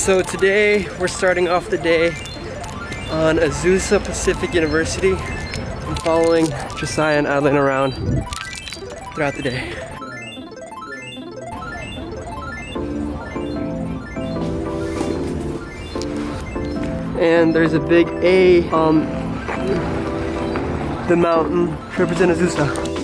So today we're starting off the day on Azusa Pacific University. I'm following Josiah and Adeline around throughout the day. And there's a big A on the mountain to represent Azusa.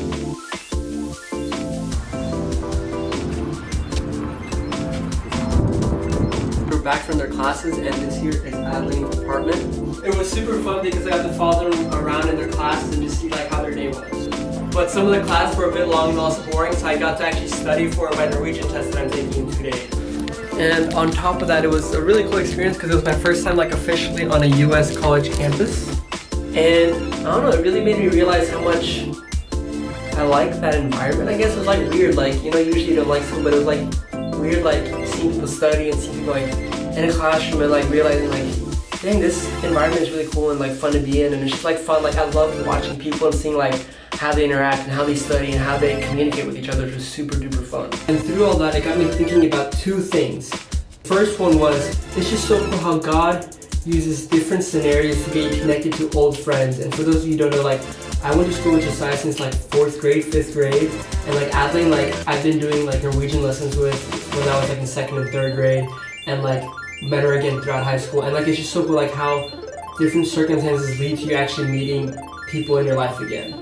Back from their classes, and this here is Adeline's apartment. It was super fun because I got to follow them around in their classes and just see like how their day was. But some of the classes were a bit long and also boring, so I got to actually study for my Norwegian test that I'm taking today. And on top of that, it was a really cool experience because it was my first time like officially on a US college campus. And I don't know, it really made me realize how much I like that environment. I guess it was like weird, like, you know, usually you don't like something, but it was like weird, like seeing people study and seeing people like in a classroom and like realizing like, dang, this environment is really cool and like fun to be in, and it's just like fun. Like I love watching people and seeing like how they interact and how they study and how they communicate with each other, which was super duper fun. And through all that, it got me thinking about two things. First one was, it's just so cool how God uses different scenarios to get you connected to old friends. And for those of you who don't know, like I went to school with Josiah since like 4th grade, 5th grade, and like Adeline, like I've been doing like Norwegian lessons with when I was like in 2nd and 3rd grade, and like met her again throughout high school. And like it's just so cool like how different circumstances lead to you actually meeting people in your life again.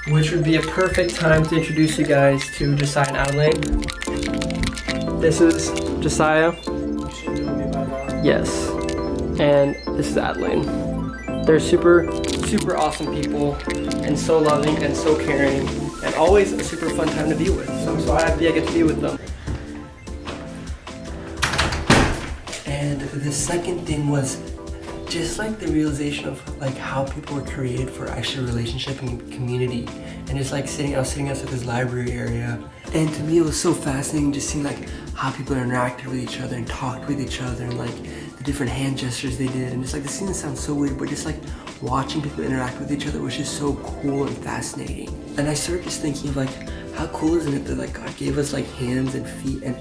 Which would be a perfect time to introduce you guys to Josiah and Adeline. This is Josiah. You should know me by now. Yes. And this is Adeline. They're super awesome people and so loving and so caring and always a super fun time to be with. So I'm so happy I get to be with them. And the second thing was just like the realization of like how people were created for actual relationship and community. And just like I was sitting outside this library area, and to me it was so fascinating just seeing like how people interacted with each other and talked with each other, and like the different hand gestures they did, and just like the scene sounds so weird, but just like watching people interact with each other was just so cool and fascinating. And I started just thinking of like how cool isn't it that like God gave us like hands and feet and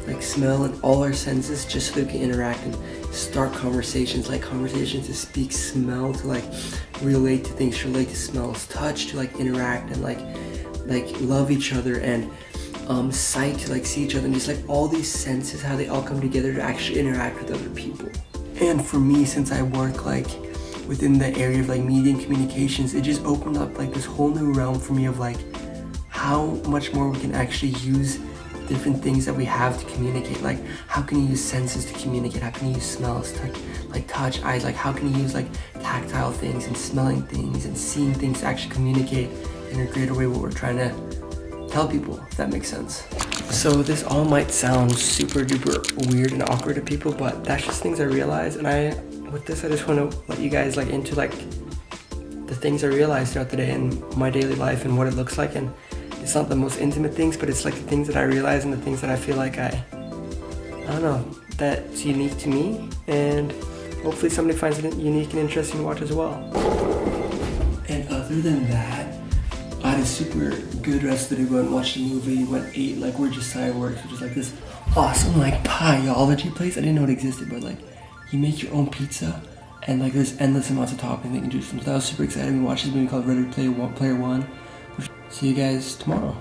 like smell and all our senses just so that we can interact and start conversations, like conversations to speak, smell to like relate to things, relate to smells, touch to like interact and like love each other, and sight to like see each other, and just like all these senses, how they all come together to actually interact with other people. And for me, since I work like within the area of like media and communications, it just opened up like this whole new realm for me of like how much more we can actually use different things that we have to communicate. Like how can you use senses to communicate? How can you use smells to like touch, eyes? Like how can you use like tactile things and smelling things and seeing things to actually communicate in a greater way what we're trying to tell people, if that makes sense. So this all might sound super duper weird and awkward to people, but that's just things I realized. And with this I just want to let you guys like into like the things I realized throughout the day and my daily life and what it looks like. And it's not the most intimate things, but it's like the things that I realize and the things that I feel like I don't know, that's unique to me, and hopefully somebody finds it unique and interesting to watch as well. And other than that, I had a super good rest of the day. We went and watched a movie, ate like where Josiah works, which is like this awesome like pieology place. I didn't know it existed, but like you make your own pizza and like there's endless amounts of toppings they can choose from. So that was super exciting. We watched this movie called Ready Player One. See you guys tomorrow.